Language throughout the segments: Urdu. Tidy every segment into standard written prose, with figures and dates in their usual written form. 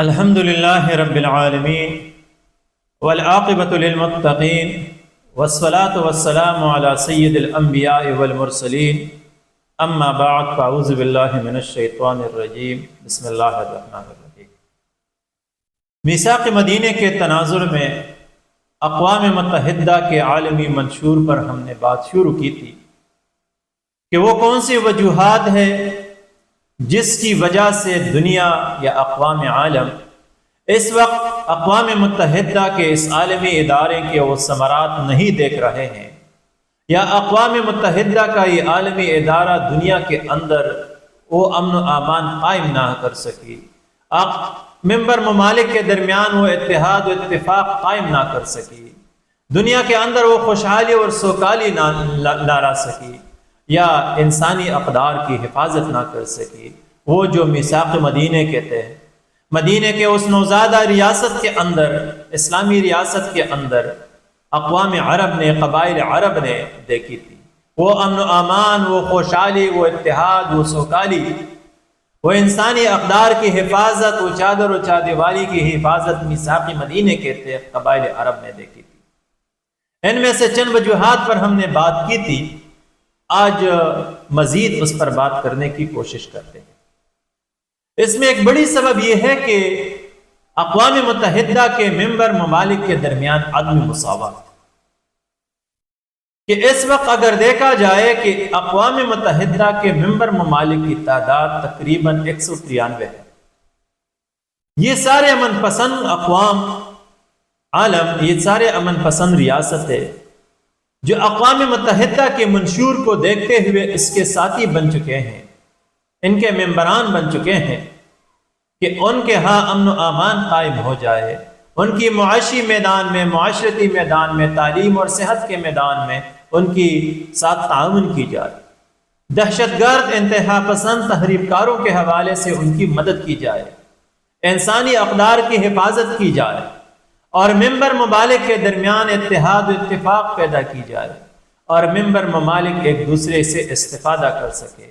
الحمد للہ رب العالمین والعاقبۃ للمتقین والصلاة والسلام علی سید الانبیاء والمرسلین اما بعد فاعوذ باللہ من الشیطان الرجیم بسم اللہ الرحمن الرحیم۔ میثاق مدینہ کے تناظر میں اقوام متحدہ کے عالمی منشور پر ہم نے بات شروع کی تھی کہ وہ کون سی وجوہات ہے جس کی وجہ سے دنیا یا اقوام عالم اس وقت اقوام متحدہ کے اس عالمی ادارے کے وہ ثمرات نہیں دیکھ رہے ہیں، یا اقوام متحدہ کا یہ عالمی ادارہ دنیا کے اندر وہ امن و امان قائم نہ کر سکی، ممبر ممالک کے درمیان وہ اتحاد و اتفاق قائم نہ کر سکی، دنیا کے اندر وہ خوشحالی اور سوکالی نہ لا سکی، یا انسانی اقدار کی حفاظت نہ کر سکی۔ وہ جو میثاق مدینہ کہتے ہیں، مدینہ کے اس نوزادہ ریاست کے اندر، اسلامی ریاست کے اندر اقوام عرب نے، قبائل عرب نے دیکھی تھی، وہ امن و امان، وہ خوشحالی، وہ اتحاد، وہ سوکالی، وہ انسانی اقدار کی حفاظت، وہ چادر و چادیوالی کی حفاظت میثاق مدینہ کہتے ہیں، قبائل عرب نے دیکھی تھی۔ ان میں سے چند وجوہات پر ہم نے بات کی تھی، آج مزید اس پر بات کرنے کی کوشش کرتے ہیں۔ اس میں ایک بڑی سبب یہ ہے کہ اقوام متحدہ کے ممبر ممالک کے درمیان عدم مساوات، کہ اس وقت اگر دیکھا جائے کہ اقوام متحدہ کے ممبر ممالک کی تعداد تقریباً 193 ہے، یہ سارے امن پسند اقوام عالم، یہ سارے امن پسند ریاستیں جو اقوام متحدہ کے منشور کو دیکھتے ہوئے اس کے ساتھی بن چکے ہیں، ان کے ممبران بن چکے ہیں کہ ان کے ہاں امن و امان قائم ہو جائے، ان کی معاشی میدان میں، معاشرتی میدان میں، تعلیم اور صحت کے میدان میں ان کی ساتھ تعاون کی جائے، دہشت گرد، انتہا پسند تحریک کاروں کے حوالے سے ان کی مدد کی جائے، انسانی اقدار کی حفاظت کی جائے، اور ممبر ممالک کے درمیان اتحاد و اتفاق پیدا کی جائے، اور ممبر ممالک ایک دوسرے سے استفادہ کر سکے۔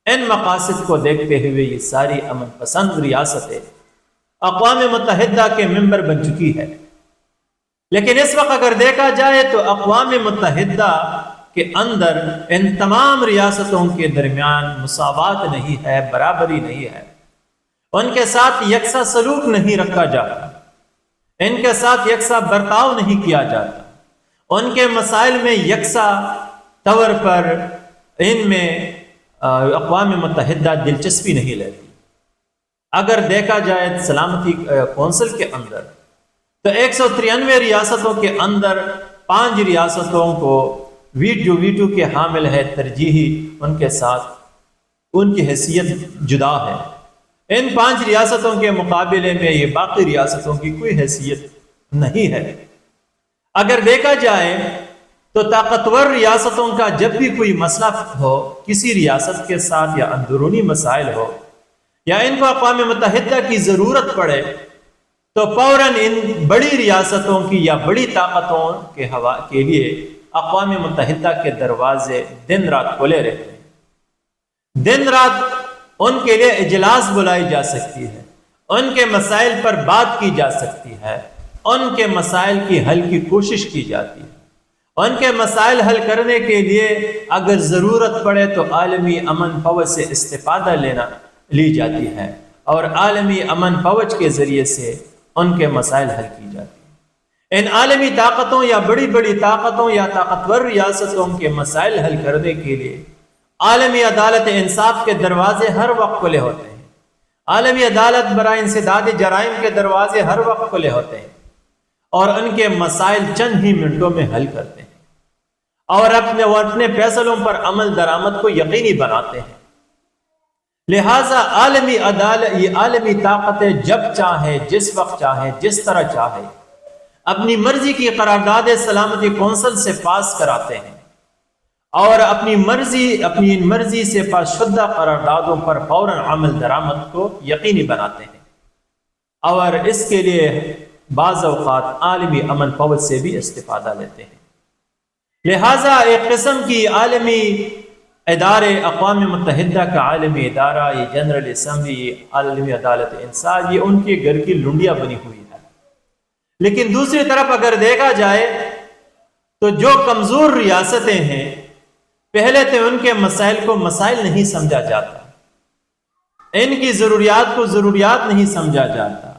ان مقاصد کو دیکھتے ہوئے یہ ساری امن پسند ریاستیں اقوام متحدہ کے ممبر بن چکی ہے۔ لیکن اس وقت اگر دیکھا جائے تو اقوام متحدہ کے اندر ان تمام ریاستوں کے درمیان مساوات نہیں ہے، برابری نہیں ہے، ان کے ساتھ یکساں سلوک نہیں رکھا جاتا، ان کے ساتھ یکساں برتاؤ نہیں کیا جاتا، ان کے مسائل میں یکساں طور پر ان میں اقوام متحدہ دلچسپی نہیں لیتی۔ اگر دیکھا جائے سلامتی کونسل کے اندر تو 193 ریاستوں کے اندر 5 ریاستوں کو ویٹو کے حامل ہے، ترجیحی ان کے ساتھ ان کی حیثیت جدا ہے۔ ان 5 ریاستوں کے مقابلے میں یہ باقی ریاستوں کی کوئی حیثیت نہیں ہے۔ اگر دیکھا جائے تو طاقتور ریاستوں کا جب بھی کوئی مسئلہ ہو، کسی ریاست کے ساتھ یا اندرونی مسائل ہو، یا ان کو اقوام متحدہ کی ضرورت پڑے، تو فوراً ان بڑی ریاستوں کی یا بڑی طاقتوں کے لیے اقوام متحدہ کے دروازے دن رات کھلے رہتے ہیں۔ دن رات ان کے لیے اجلاس بلائی جا سکتی ہے، ان کے مسائل پر بات کی جا سکتی ہے، ان کے مسائل کی حل کی کوشش کی جاتی ہے، ان کے مسائل حل کرنے کے لیے اگر ضرورت پڑے تو عالمی امن فوج سے استفادہ لی جاتی ہے، اور عالمی امن فوج کے ذریعے سے ان کے مسائل حل کی جاتی ہیں۔ ان عالمی طاقتوں یا بڑی بڑی طاقتوں یا طاقتور ریاستوں کے مسائل حل کرنے کے لیے عالمی عدالت انصاف کے دروازے ہر وقت کھلے ہوتے ہیں، عالمی عدالت برائے انسداد جرائم کے دروازے ہر وقت کھلے ہوتے ہیں، اور ان کے مسائل چند ہی منٹوں میں حل کرتے ہیں، اور اپنے فیصلوں پر عمل درآمد کو یقینی بناتے ہیں۔ لہٰذا عالمی عدالت، یہ عالمی طاقتیں جب چاہے، جس وقت چاہے، جس طرح چاہے اپنی مرضی کی قرارداد سلامتی کونسل سے پاس کراتے ہیں، اور اپنی مرضی سے پاس شدہ قراردادوں پر فوراً عمل درآمد کو یقینی بناتے ہیں، اور اس کے لیے بعض اوقات عالمی امن فوج سے بھی استفادہ لیتے ہیں۔ لہٰذا ایک قسم کی عالمی ادارے اقوام متحدہ کا عالمی ادارہ، یہ جنرل اسمبلی، یہ عالمی عدالت انصاف، یہ ان کے گھر کی لنڈیاں بنی ہوئی ہے۔ لیکن دوسری طرف اگر دیکھا جائے تو جو کمزور ریاستیں ہیں، پہلے تو ان کے مسائل کو مسائل نہیں سمجھا جاتا، ان کی ضروریات کو ضروریات نہیں سمجھا جاتا،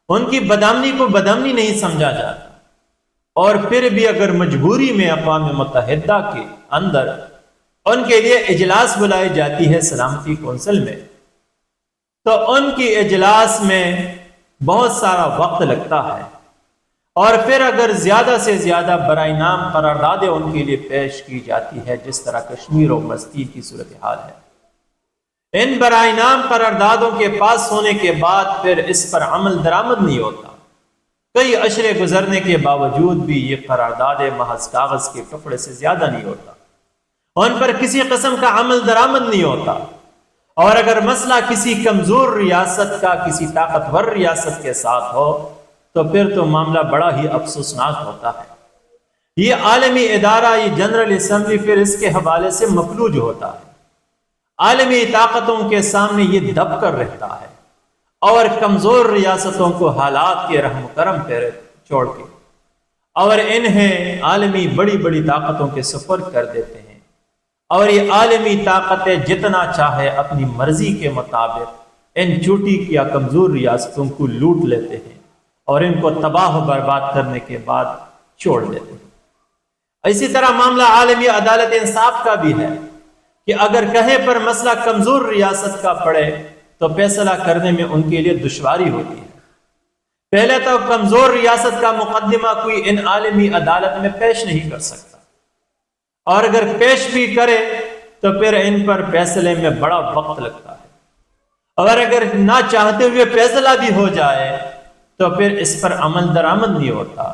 ان کی بدامنی کو بدامنی نہیں سمجھا جاتا، اور پھر بھی اگر مجبوری میں اقوام متحدہ کے اندر ان کے لیے اجلاس بلائی جاتی ہے سلامتی کونسل میں، تو ان کی اجلاس میں بہت سارا وقت لگتا ہے، اور پھر اگر زیادہ سے زیادہ برائے نام قراردادیں ان کے لیے پیش کی جاتی ہے، جس طرح کشمیر اور فلسطین کی صورتحال ہے، ان برائے نام قراردادوں کے پاس ہونے کے بعد پھر اس پر عمل درآمد نہیں ہوتا۔ کئی اشرے گزرنے کے باوجود بھی یہ قراردادیں محض کاغذ کے ٹکڑے سے زیادہ نہیں ہوتا، ان پر کسی قسم کا عمل درآمد نہیں ہوتا، اور اگر مسئلہ کسی کمزور ریاست کا کسی طاقتور ریاست کے ساتھ ہو تو پھر تو معاملہ بڑا ہی افسوسناک ہوتا ہے۔ یہ عالمی ادارہ، یہ جنرل اسمبلی پھر اس کے حوالے سے مفلوج ہوتا ہے، عالمی طاقتوں کے سامنے یہ دب کر رہتا ہے، اور کمزور ریاستوں کو حالات کے رحم کرم پر چھوڑ کے اور انہیں عالمی بڑی بڑی طاقتوں کے سپرد کر دیتے ہیں، اور یہ عالمی طاقتیں جتنا چاہے اپنی مرضی کے مطابق ان چھوٹی یا کمزور ریاستوں کو لوٹ لیتے ہیں اور ان کو تباہ و برباد کرنے کے بعد چھوڑ دیتے ہیں۔ اسی طرح معاملہ عالمی عدالت انصاف کا بھی ہے کہ اگر کہیں پر مسئلہ کمزور ریاست کا پڑے تو فیصلہ کرنے میں ان کے لیے دشواری ہوتی ہے۔ پہلے تو کمزور ریاست کا مقدمہ کوئی ان عالمی عدالت میں پیش نہیں کر سکتا، اور اگر پیش بھی کرے تو پھر ان پر فیصلے میں بڑا وقت لگتا ہے، اور اگر نہ چاہتے ہوئے فیصلہ بھی ہو جائے تو پھر اس پر عمل درآمد نہیں ہوتا۔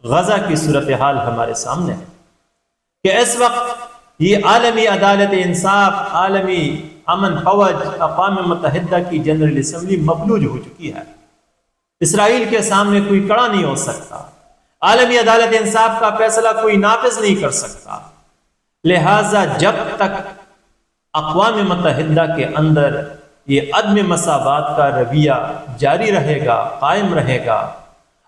غزہ کی صورتحال ہمارے سامنے ہے کہ اس وقت یہ عالمی عدالت انصاف، عالمی امن فوج، اقوام متحدہ کی جنرل اسمبلی مفلوج ہو چکی ہے، اسرائیل کے سامنے کوئی کڑا نہیں ہو سکتا، عالمی عدالت انصاف کا فیصلہ کوئی نافذ نہیں کر سکتا۔ لہذا جب تک اقوام متحدہ کے اندر یہ عدم مساوات کا رویہ جاری رہے گا، قائم رہے گا،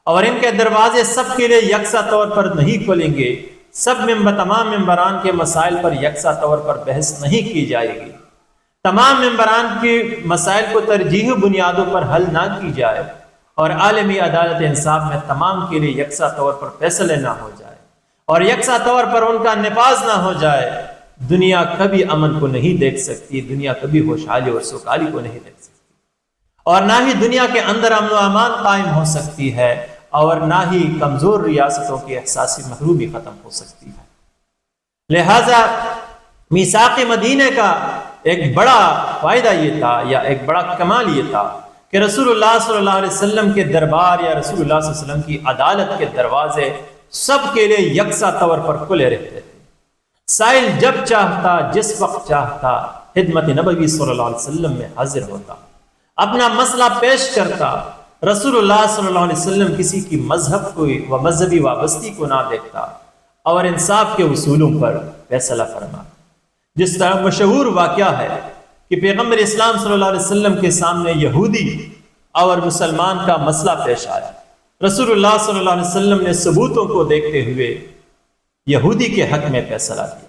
اور ان کے دروازے سب کے لیے یکساں طور پر نہیں کھلیں گے، تمام ممبران کے مسائل پر یکساں طور پر بحث نہیں کی جائے گی، تمام ممبران کے مسائل کو ترجیحی بنیادوں پر حل نہ کی جائے، اور عالمی عدالت انصاف میں تمام کے لیے یکساں طور پر فیصلے نہ ہو جائے، اور یکساں طور پر ان کا نفاذ نہ ہو جائے، دنیا کبھی امن کو نہیں دیکھ سکتی، دنیا کبھی خوشحالی اور سکالی کو نہیں دیکھ سکتی، اور نہ ہی دنیا کے اندر امن و امان قائم ہو سکتی ہے، اور نہ ہی کمزور ریاستوں کی احساسی محرومی ختم ہو سکتی ہے۔ لہذا میثاق مدینہ کا ایک بڑا فائدہ یہ تھا، یا ایک بڑا کمال یہ تھا کہ رسول اللہ صلی اللہ علیہ وسلم کے دربار یا رسول اللہ صلی اللہ علیہ وسلم کی عدالت کے دروازے سب کے لیے یکساں طور پر کھلے رہتے تھے۔ سائل جب چاہتا، جس وقت چاہتا، خدمت نبوی صلی اللہ علیہ وسلم میں حاضر ہوتا، اپنا مسئلہ پیش کرتا۔ رسول اللہ صلی اللہ علیہ وسلم کسی کی مذہب کو و مذہبی وابستی کو نہ دیکھتا، اور انصاف کے اصولوں پر فیصلہ فرماتا۔ جس طرح مشہور واقعہ ہے کہ پیغمبر اسلام صلی اللہ علیہ وسلم کے سامنے یہودی اور مسلمان کا مسئلہ پیش آیا، رسول اللہ صلی اللہ علیہ وسلم نے ثبوتوں کو دیکھتے ہوئے یہودی کے حق میں فیصلہ دیا،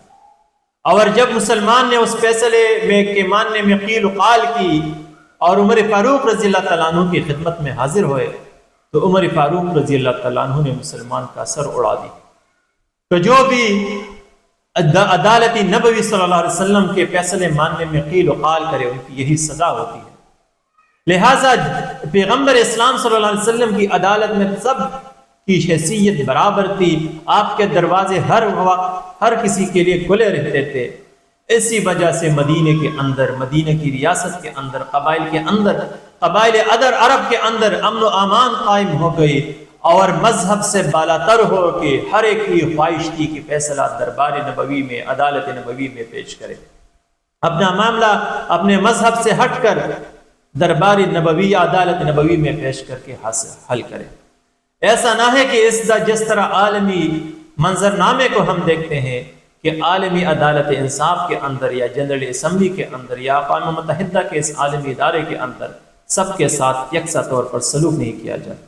اور جب مسلمان نے اس فیصلے میں کے ماننے میں قیل و قال کی اور عمر فاروق رضی اللہ تعالیٰ عنہ کی خدمت میں حاضر ہوئے، تو عمر فاروق رضی اللہ تعالیٰ عنہ نے مسلمان کا سر اڑا دی۔ تو جو بھی عدالت نبوی صلی اللہ علیہ وسلم کے فیصلے ماننے میں قیل و قال کرے، ان کی یہی سزا ہوتی ہے۔ لہٰذا پیغمبر اسلام صلی اللہ علیہ وسلم کی عدالت میں سب کی حیثیت برابر تھی، آپ کے دروازے ہر وقت ہر کسی کے لیے کھلے رہتے تھے۔ اسی وجہ سے مدینے کے اندر، مدینے کی ریاست کے اندر، قبائل کے اندر، قبائل عرب کے اندر امن و امان قائم ہو گئی، اور مذہب سے بالاتر ہو کے ہر ایک کی خواہش تھی کہ فیصلہ دربار نبوی میں، عدالت نبوی میں پیش کرے، اپنا معاملہ اپنے مذہب سے ہٹ کر دربار نبوی، عدالت نبوی میں پیش کر کے حل کرے۔ ایسا نہ ہے کہ جس طرح عالمی منظرنامے کو ہم دیکھتے ہیں کہ کہ عالمی عدالت انصاف کے اندر یا جنرل اسمبلی کے اندر یا اقوام متحدہ کے اس عالمی ادارے کے اندر سب کے ساتھ یکساں طور پر سلوک نہیں کیا جاتا۔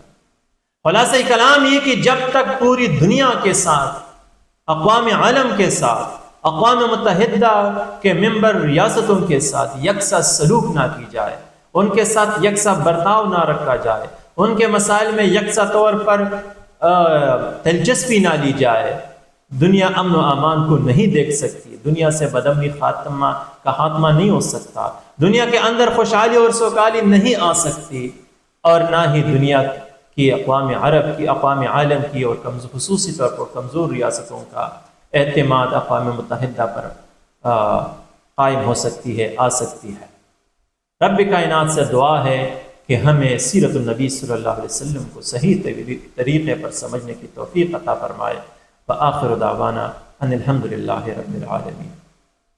خلاصہ کلام یہ کہ جب تک پوری دنیا کے ساتھ، اقوام عالم کے ساتھ، اقوام متحدہ کے ممبر ریاستوں کے ساتھ یکساں سلوک نہ کی جائے، ان کے ساتھ یکساں برتاؤ نہ رکھا جائے، ان کے مسائل میں یکساں طور پر دلچسپی نہ لی جائے، دنیا امن و امان کو نہیں دیکھ سکتی، دنیا سے بدامنی خاتمہ کا خاتمہ نہیں ہو سکتا، دنیا کے اندر خوشحالی اور سوکالی نہیں آ سکتی، اور نہ ہی دنیا کی اقوام عرب کی، اقوام عالم کی اور خصوصی طور پر کمزور ریاستوں کا اعتماد اقوام متحدہ پر قائم ہو سکتی ہے، آ سکتی ہے۔ رب کائنات سے دعا ہے کہ ہمیں سیرت النبی صلی اللہ علیہ وسلم کو صحیح طریقے پر سمجھنے کی توفیق عطا فرمائے۔ وآخر دعوانا ان الحمد للہ رب العالمین۔